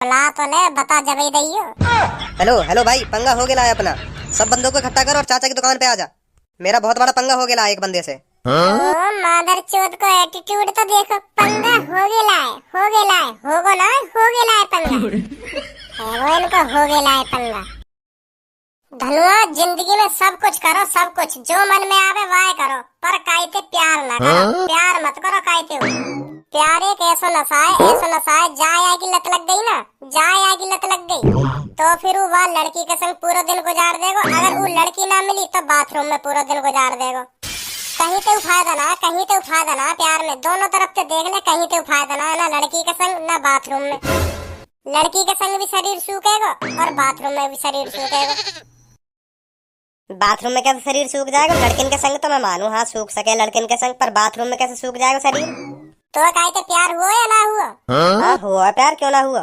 बुला तो ले, बता जब ही दइयो। हेलो हेलो भाई, पंगा हो गया है अपना। सब बंदों को इकट्ठा कर और चाचा की दुकान पे आ जा। मेरा बहुत बड़ा पंगा हो गया है एक बंदे से। ओ मादर चोद को एटीट्यूड तो देखो। पंगा हो गया है, होगो ना, हो गया है पंगा। है इनको हो गया है पंगा। धनुआ जिंदगी में सब कुछ करो, सब कुछ जो मन में आवे वाह करो, पर कायते प्यार ना करो। प्यार मत करो कायते। प्यार एक ऐसा नशा है, जाए आएगी लत लग गई ना, जाए आएगी लत लग गई तो फिर वो लड़की के संग पूरा दिन गुजार देगो। अगर वो लड़की ना मिली तो बाथरूम में पूरा दिन गुजार देगो। कहीं तो फायदा ना प्यार में। दोनों तरफ से देख ले, कहीं तो फायदा ना लड़की के संग ना बाथरूम में। लड़की के संग भी शरीर सूखेगा और बाथरूम में भी शरीर सूखेगा। बाथरूम में कैसे शरीर सूख जाएगा? लड़किन के संग तो मैं मानू, हाँ सूख सके लड़किन के संग, पर बाथरूम में कैसे सूख जाएगा शरीर? तो काहे प्यार हुआ या ना हुआ? हाँ हुआ प्यार, क्यों ना हुआ।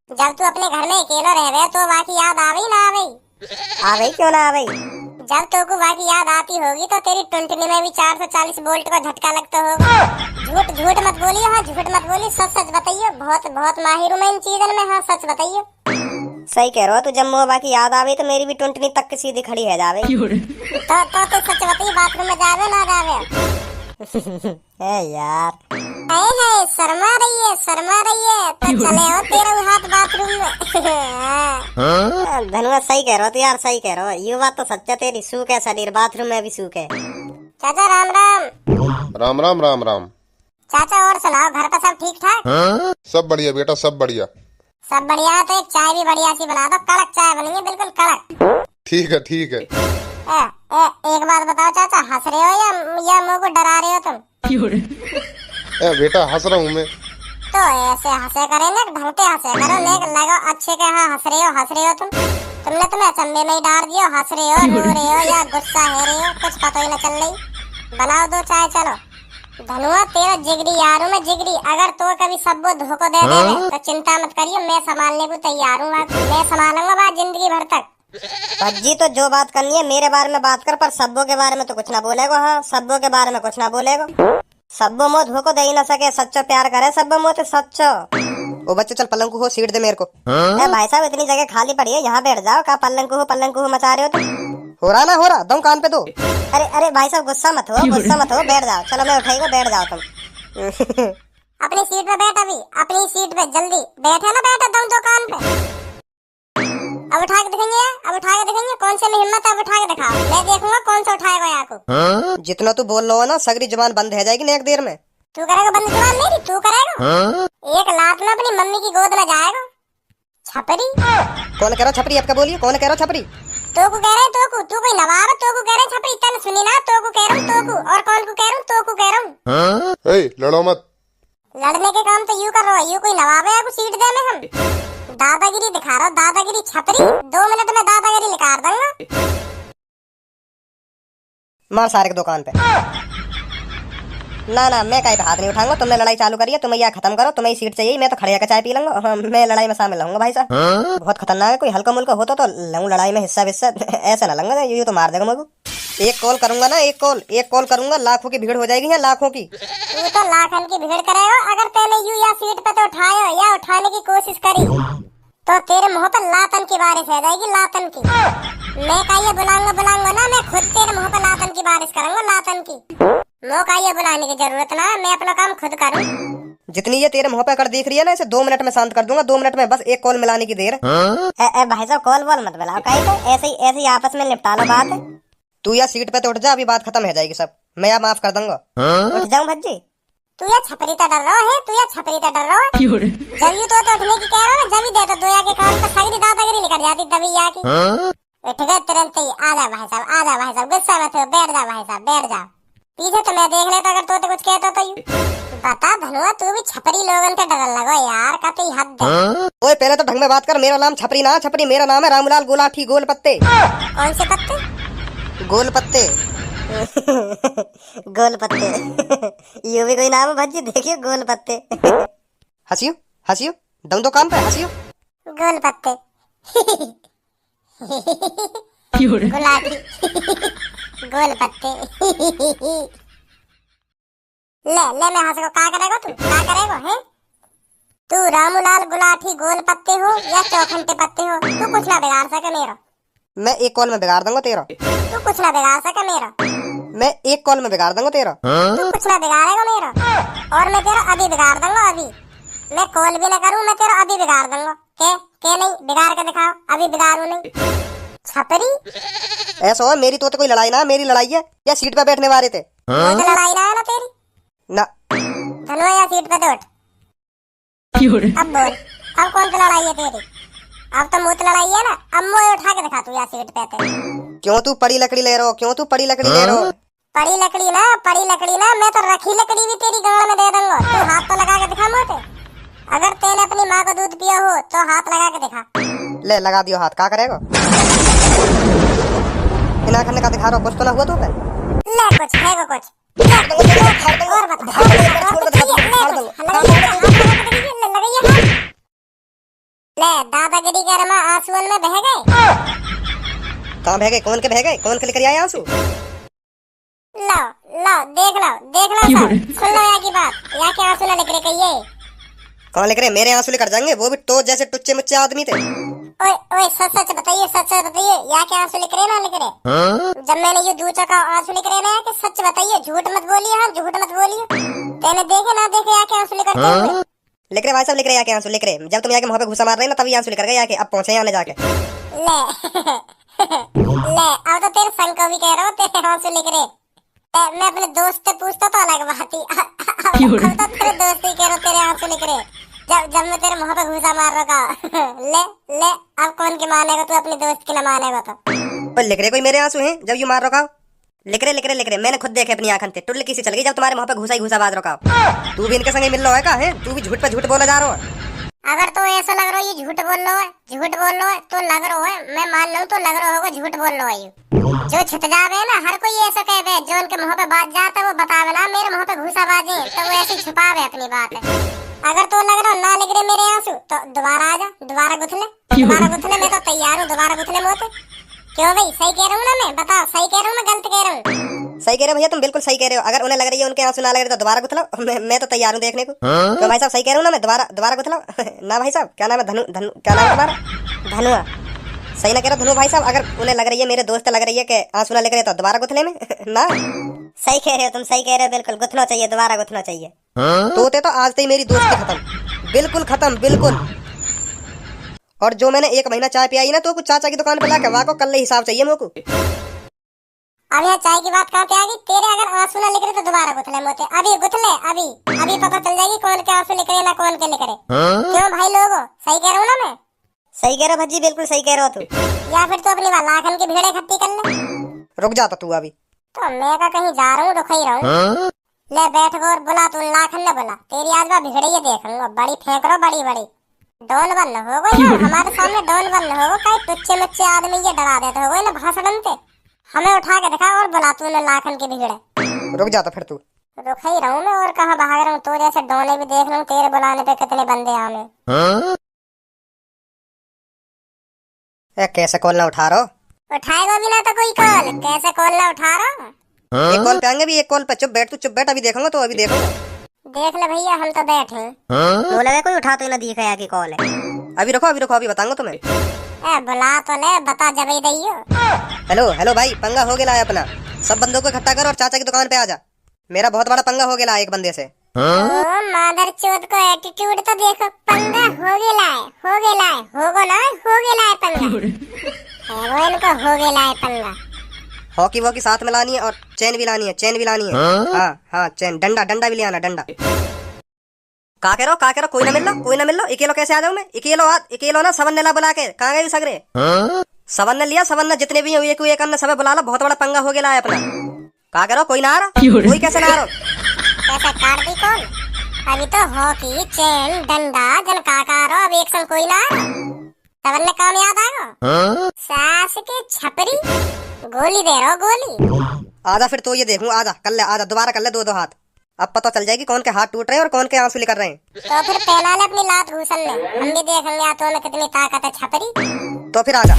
जब तू अपने घर में अकेला रहे तो बाकी याद आवे ना आवे? आवे क्यों ना आवे। जब तो को बाकी याद आती होगी तो तेरी टुनटुनी में भी 440 वोल्ट का झटका लगता होगा। झूठ मत बोलिए, हाँ झूठ मत बोलिए, सच बताइए। बहुत माहिर हूँ मैं इन चीजों में, हाँ सच बताइए। सही कह रहे हो। तू जब मुँह बाकी याद आवे तो मेरी भी टुनटुनी तक सीधी खड़ी है जावे। तो सच बताइए, बाथरूम में जावे ना जावे? है यार, है शर्मा रही है तो चले हो तेरे हाथ बाथरूम में। धनुआ सही कह रहे हो तो यार, सही कह रहे हो। ये बात तो सच्चा तेरी, सूख है शरीर, बाथरूम में भी सूख है। चाचा राम राम। राम राम राम राम। चाचा और सुनाओ, घर पर सब ठीक ठाक? सब बढ़िया बेटा, सब बढ़िया। सब बढ़िया है तो एक चाय भी बढ़िया सी बना दो, कड़क चाय बनेगी, बिल्कुल कड़क। ठीक है ठीक है। एक बात बताओ चाचा, हंस रहे हो या मुंह को डरा रहे हो तुम? बेटा हंस रहा हूँ मैं। तो ऐसे हंसे करे ना, ढंग से हंसे करो, नेक लगो अच्छे के। हाँ हंस रहे हो तुमने तुम्हें अचंभे में ही डाल दियो। हंस रहे हो, रो रहे हो या गुस्सा है रहे हो, कुछ पता ही न चल रही। बनाओ दो चाय चलो। धनुआ तेरा जिगरी यार हूँ मैं, जिगरी। अगर तो कभी सबको धोखा दे दे तो चिंता मत करियो, मैं संभालने को तैयार हूँ। मैं संभालूंगा बात जिंदगी भर तक। जी तो जो बात करनी है मेरे बारे में बात कर, पर सब्बों के बारे में तो कुछ ना बोलेगा। हाँ सब्बों के बारे में कुछ ना बोलेगा। सब्बो मोह धोखो दे ही ना सके, सच्चो प्यार करे सब्बो मोह तो सच्चो। ओ बच्चे चल पलंग को सीट दे मेरे को। भाई साहब इतनी जगह खाली पड़ी है, यहाँ बैठ जाओ। का पलंग को मचा रहे हो तुम? हो रहा दम कान पे दो। अरे भाई साहब गुस्सा मत हो, बैठ जाओ। चलो मैं उठाएगा, बैठ जाओ तुम। अपनी सीट पे बैठ, अभी अपनी सीट पे जल्दी बैठे ना, बैठे दम दो कान पे। अब उठा के दिखेंगे कौन से में हिम्मत है, अब उठा के दिखाओ। मैं देखूंगा कौन सा उठाएगा यहाँ को। जितना तू बोल रहा है ना, सगरी जुबान बंद है जाएगी एक देर में। तू करेगा बंद जुबान मेरी? तू करेगा? एक लात में अपनी मम्मी की गोद में जाएगा। छपरी कौन कह रहा छपरी? आपका बोलिए, कौन कह रहा छपरी? तो को कह रहे, तू कोई नवाब, तो को कह रहे छपरी। तन सुनी ना, तो को कह रहा हूँ, तो को। और कौन को कह रहा हूँ? तो को कह रहा हूँ। लड़ो मत। लड़ने के काम तो यू कर रहा है, यू कोई नवाब है या सीट दे में हम? दादागिरी दिखा रहा, दादागिरी छपरी। 2 मिनट में दादागिरी निकाल दूंगा। मार सारे दुकान पे। ना मैं कहीं पे हाथ नहीं उठाऊंगा। तुमने लड़ाई चालू करी है, तुम्हें यह खत्म करो। तुम्हें सीट चाहिए, मैं तो खड़े होकर चाय पी लूंगा। हाँ, मैं लड़ाई में शामिल रहूंगा भाई साहब। बहुत खतरनाक है, कोई हल्का मुल्का होता तो लूं लड़ाई में हिस्सा ऐसा ना लूंगा। ये तो मार देगा मुझे। एक कॉल करूंगा ना, एक कॉल करूंगा, लाखों की भीड़ हो जाएगी यहाँ, लाखों की। तू तो लाखन की भीड़ करेगा। अगर तूने यू या सीट पे तो उठाया या उठाने की कोशिश करी तो तेरे मुंह पर लातन की बारिश हो जाएगी, लातन की। मैं का ये बुलाऊंगा ना, मैं खुद तेरे मुंह पर लातन की बारिश करूंगा, लातन की। मुँह का ये बुलाने की जरूरत ना, मैं अपना काम खुद करूँ। जितनी ये तेरे मुंह पे कर दिख रही है ना, इसे 2 मिनट में शांत कर दूंगा। 2 मिनट में बस एक कॉल मिलाने की देर। भाई साहब कॉल वॉल मत मिलाओ, कहीं ऐसे ही आपस में निपटा लो बात। तू या सीट पे तो उठ जा, अभी बात खत्म हो जाएगी सब। मैं आप माफ कर दूंगा। उठ जाऊं भज्जी? तू या छपरी तो डर रहा है, जब यू तो उठने की कह रहा है, जब ही दे तो दोया के कान पर सगरी दादागिरी निकल जाती तभी या की। उठ गए तुरंत ही। आजा भाई साहब, गुस्सा मत हो, बैठ जा भाई साहब, बैठ जा। पीछे तो मैं देख लेता, अगर तो कुछ कहता तो यू। बता धनुआ, तू भी छपरी लोगन के डर लगो यार, का तू हद है। ओए पहले तो ढंग में बात कर। मेरा नाम छपरी ना, छपरी मेरा नाम है रामलाल गुलाठी गोल पत्ते। कौन से पत्ते? गोल पत्ते। गोल पत्ते। ये भी कोई नाम है भज्जी, देखियो गोल पत्ते। हंसियो दम दो कान पे, हंसियो। गोल पत्ते। गुलाटी। गोल पत्ते। ले मैं हंस को क्या करेगा तू? क्या करेगा है? तू तू रामूलाल गुलाटी गोल पत्ते हो या चौखंटे पत्ते हो, तू कुछ ना बिगाड़ सके मेरा। मैं एक कॉल में बिगाड़ दूंगा तेरा। तू कुछ ना बिगाड़ सके मेरा। मैं एक कॉल में बिगाड़ दूंगा तेरा। तू कुछ ना बिगाड़ेगा मेरा। और मैं तेरा अभी बिगाड़ दूंगा, अभी। मैं कॉल भी ना करूं, मैं तेरा अभी बिगाड़ दूंगा। के नहीं बिगाड़ के दिखाओ, अभी बिगाड़ू नहीं। छपरी ऐसा हो मेरी तो कोई लड़ाई ना, मेरी लड़ाई है या सीट पे बैठने वाले थे। वो तो लड़ाई ना है ना तेरी ना। धनुआ या सीट पे तो उठ। अब बोल, अब कौन सी लड़ाई है तेरी? अब तो मुझ लड़ाई है ना, अब मुझे उठा के दिखा तू या सीट पे थे। क्यों तू पड़ी लकड़ी ले रहा हो? क्यों तू पड़ी लकड़ी ले रहा हो? पड़ी लकड़ी ना, मैं तो रखी लकड़ी भी तेरी गाड़ में दे दूंगा। तू हाथ तो लगा के दिखा मोटे। अगर तेने अपनी माँ को दूध पिया हो तो हाथ लगा के दिखा। ले लगा दियो हाथ, क्या करेगा? बिना करने का दिखा रहा, कुछ तो ना हुआ तू पे? ले कुछ है को कुछ और बता। ले दादागिरी के रमा आंसुओं में बह गए। कहाँ बह गए? कौन के बह गए? कौन के लेकर आए आंसू? लो देख लो सब। सुन लो यहाँ की बात, यहाँ के आंसू ना लिख रहे कहिए। कौन लिख रहे? मेरे आंसू लेकर जाएंगे? वो भी तो जैसे टुच्चे मुच्चे आदमी थे। ओए सच बताइए, यहाँ के आंसू लिख रहे ना लिख रहे? जब मैंने ये दूचा का आंसू लिख रहे ना, कि सच बताइए, झूठ मत बोलिए। हाँ झूठ मत बोलिए। तेने देखे ना देखे यहाँ के आंसू लिखते हुए? लिख रहे भाई साहब, लिख रहे यहाँ के आंसू लिख रहे। जब तुम यहाँ के मुँह पे घुसा मार रहे ना, तभी आंसू लिख रहे यहाँ के। अब पहुंचे यहाँ ले जाके। ले अब तो तेरे संग को भी कह रहा हूँ, तेरे आंसू लिख रहे। मैं अपने दोस्त से पूछता तो अलग बात ही। अब तो तेरे दोस्त ही कह रहा तेरे आंसू लिख रहे। जब मैं तेरे मुंह पे घुसा मार रहा। ले अब कौन की मानेगा तू? अपने दोस्त की ना मानेगा तो लिख रहे कोई मेरे आंसू हैं जब यू मार रखा? लिख रहे मैंने खुद देखे अपनी आंखन से। टुल्ली किसी चल गई जब तुम्हारे मुंह पे घुसा बाज रखा। तू भी इनके संगे मिल रहा है का है? तू भी झूठ पे झूठ बोला जा रहा है। अगर तो ऐसा लग रहा है ये झूठ बोल रहा है तो लग रहा है, मैं मान लूं तो लग रहा होगा झूठ बोल रहा है। जो छिट जावे ना, हर कोई ऐसा कहवे, जो उनके मुंह पे बात जाता है वो बतावे ना मेरे मुंह पे घुसा बाजे, तो वो ऐसे छुपावे अपनी बात है। अगर तो लग रहा ना लिख रहे मेरे आंसू, तो दोबारा आजा, दोबारा गुथले। मैं तो तैयार हूँ दोबारा गुथले मोते। क्यों भाई, सही कह रहा हूँ ना मैं? बताओ सही कह रहा हूँ मैं गलत कह रहा हूँ? सही कह रहे हो भैया, तुम बिल्कुल सही कह रहे हो। अगर उन्हें लग रही है उनके आंसू ना लग रहे तो दोबारा गुथलाओ। मैं तो तैयार हूँ देखने को। तो भाई साहब सही कह रहा हूँ ना मैं? दोबारा गुथलाओ ना भाई साहब? क्या नाम है? धनु क्या नाम है तुम्हारा? धनुआ। सही ना कह रहा धनु भाई साहब? अगर उन्हें लग रही है, मेरे दोस्त लग रही है कि आंसू ना लग रहे तो दोबारा गुथले में ना। सही कह रहे हो तुम, सही कह रहे हो, बिल्कुल गुथना चाहिए, दोबारा गुथना चाहिए। तोते तो आज से ही मेरी दोस्ती खत्म, बिल्कुल खत्म, बिल्कुल। और जो मैंने 1 महीना चाय पियाई ना, तो कुछ चाचा की दुकान पे लाके वहाँ को कल हिसाब चाहिए मेरे को। अब यहाँ चाय की बात कहाँ पे आ गई? तेरे अगर आंसू ना लिख रहे तो दोबारा गुथले मोते। अभी गुथले, अभी पता चल जाएगी कौन के आंसू लिख रहे ना कौन के लिख रहे। क्यों भाई लोगो, सही कह रहा हूँ ना मैं? सही कह रहा भज्जी, बिल्कुल सही कह रहा तू। या फिर तो अपनी लाखन की भीड़ इकट्ठी कर ले। रुक जाता तू अभी। तो मैं का कहीं जा रहा हूँ, रुक ही रहा हूँ। ले बैठ गो और बुला, तू लाखन ने बोला। तेरी आज बार भिड़े ये देखूंगा, बड़ी फेंक रहा, बड़ी डोल बन हो गई ना हमारे सामने, डोल बन हो गई। टुच्चे मुच्चे आदमी ये डरा देते हो गए ना भाषण बनते। हमें उठा के दिखा और बुला तू ने लाखन की भिड़े। रुक जाता फिर तू। रुक ही रहा हूँ मैं, और कहाँ भाग रहा हूँ? तो जैसे डोले भी देख रहा हूँ, तेरे बुलाने पे कितने बंदे आने। कैसे कॉल ना उठा रहा? उठाएगा भी ना तो कोई कॉल, कैसे कॉल ना उठा रहा? एक कॉल पे आएंगे भी, एक कॉल पे। चुप बैठ, तू चुप बैठ, अभी देखूंगा तो अभी देखूंगा। देख ले भैया, हम तो बैठे। वो लगा कोई उठा तो ना दिखा है कि कॉल है। अभी रुको, अभी बताऊंगा तुम्हें। बुला तो ले, बता जब ही दइयो। हेलो भाई, पंगा हो गया है अपना। सब बंदों को इकट्ठा कर और चाचा की दुकान पे आ जा। मेरा बहुत बड़ा पंगा हो गया एक बंदे से। मादर चोद को एटीट्यूड तो देखो। पंगा हो गया है, होगो ना हो गया है पंगा। वो इनको हो गया है पंगा। हॉकी वॉकी साथ में लानी है और चेन भी लानी है। हाँ चेन, डंडा भी ले आना, डंडा। का करो कोई ना मिल लो। अकेलो कैसे आ जाऊं मैं? अकेलो ना सबन ने ला बुला के। कहाँ गए सगरे? सबन ने लिया, सबन ने जितने भी एक सब बुला लो। बहुत बड़ा पंगा हो गया है अपना। का करो कोई ना आ रहा? कोई कैसे ना आ रहा? कैसे काट दी कौन? अभी तो हॉकी, चेन, डंडा जन काकारो, अब एक संग कोई ना आ रहा। सबन ने काम याद आएगा। सास के छपरी गोली दे रहा, गोली। आजा फिर तो ये देखूं, आजा कर ले, आजा दोबारा कर ले दो हाथ। अब पता चल जाएगी कौन के हाथ टूट रहे हैं और कौन के आंसू निकल रहे हैं। तो फिर पहना ले अपनी लात घूसन ले, हम भी देखेंगे तो में कितनी ताकत है छपरी। तो फिर आजा।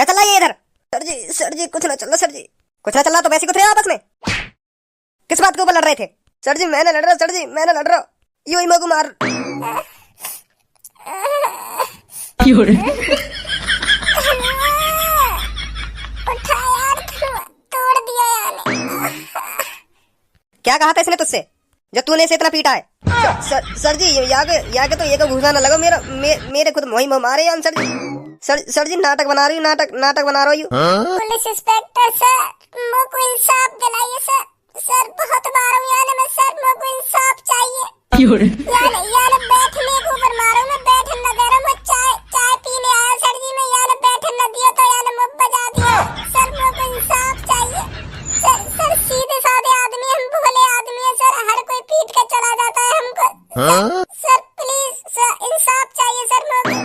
क्या चल रहा है ये इधर? सर जी कुछ ना चल रहा सर जी, कुछ ना चल रहा तो वैसे कुछ रहे आपस में, किस बात के ऊपर लड़ रहे थे? सर जी मैंने लड़ रहा, सर जी मैंने लड़ रहा, यूं ही मगु मार। उठा यार, तोड़ दिया यार। क्या कहा था इसने तुझसे जो तूने इसे इतना पीटा है? सर जी यहाँ के तो ये को घुसा ना लगो, मेरे खुद मोही मारे यार सर जी। सर जी नाटक बना रही हूँ, नाटक बना रही हूँ। पुलिस इंस्पेक्टर सर, मुझको इंसाफ दिलाइए सर। सर बहुत मारा हूँ यार मैं सर, मुझको इंसाफ चाहिए। यार बैठने के ऊपर मारो, मैं बैठने न दे रहा, मैं चाय पीने आया सर जी, मैं यार बैठने न दिया तो यार मुझ बजा दिया सर, मुझको इंसाफ चाहिए सर। सीधे साधे आदमी, हम भोले आदमी है सर, हर कोई पीट के चला जाता है हमको। सर प्लीज सर इंसाफ चाहिए सर मुझको।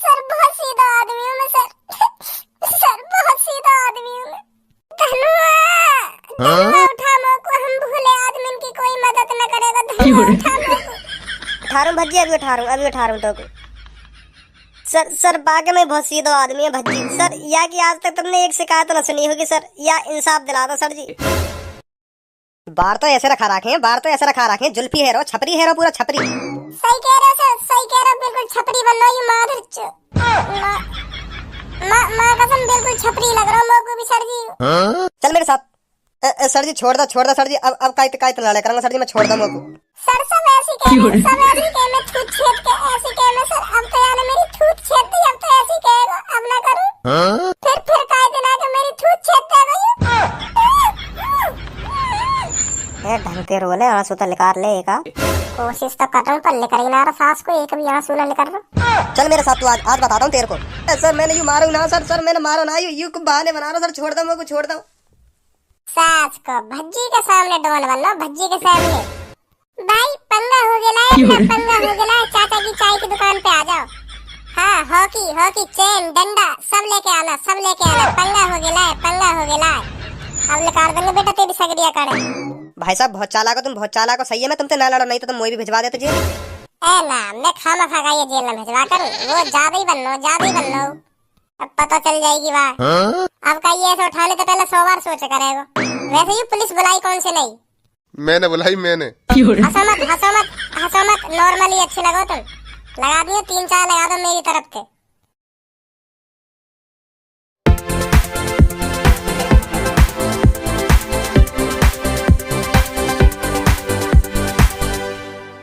सर बहुत सीधा आदमी हूँ मैं सर बहुत सीधा आदमी हूँ मैं। धनुआ उठा मोको, हम भोले आदमी की कोई मदद न करेगा। धनुआ उठा मोको। उठा रहा हूँ भज्जी, अभी उठा रहा हूँ तो सर बाकी में बहुत सीधा आदमी है भज्जी। सर या कि आज तक तुमने एक शिकायत न सुनी होगी सर, या इंसाफ दिला दो सर जी। बार तो ऐसे रखा रखे, जुल्फी है रो, छपरी है रो, पूरा छपरी। सही कह रहे हो सर, सही कह रहे हो, बिल्कुल छपरी बन रही हूँ। माँ कसम बिल्कुल छपरी लग रहा हूँ मोको भी सर जी। चल मेरे साथ। सर जी छोड़ दो सर जी, अब काय लड़ाई करूंगा सर जी, मैं छोड़ दूं मोको। सर सब ऐसी कह मैं थूत छेद के ऐसी कह मैं सर, अब तो यार मेरी थूत छेद दी, अब तो ऐसी कहेगा, अब ना करूं। फिर काय दिन आके मेरी थूत छेद दे गई। ढंग के रोले आंसू तो निकाल ले एक। कोशिश तो कर रहा हूँ पर लेकर ही ना रहा सास को, एक भी आंसू ना लेकर रहा। चल मेरे साथ तू, आज बताता हूँ तेरे को। सर मैंने यूं मारू ना सर मैंने मारा ना, यूं बहाने बना रहा सर, छोड़ दो मेरे को, छोड़ दो। सास को भज्जी के सामने डोन बन लो, भज्जी के सामने। भाई पंगा हो गया, पंगा हो गया, चाचा की चाय की दुकान पे आ जाओ। हाँ हॉकी चेन डंडा सब लेके आना, पंगा हो गया। अब निकाल देंगे बेटा तेरी सगड़िया काटे। भाई साहब बहुत चालाक हो तुम, बहुत चालाक हो। सही है मैं तुमसे ना लड़ो, नहीं तो तुम मोई भी भिजवा देते जी। ए ना मैं खामा खा ये जेल में भिजवा कर, वो ज्यादा ही बन लो, अब पता चल जाएगी बात। अब का ये ऐसे उठाने तो पहले 100 बार सोच करेगा। वैसे ही पुलिस बुलाई कौन से नहीं, मैंने बुलाई मैंने। हंसो मत, नॉर्मली अच्छी लगो तुम। लगा दिए 3-4 लगा दो मेरी तरफ से।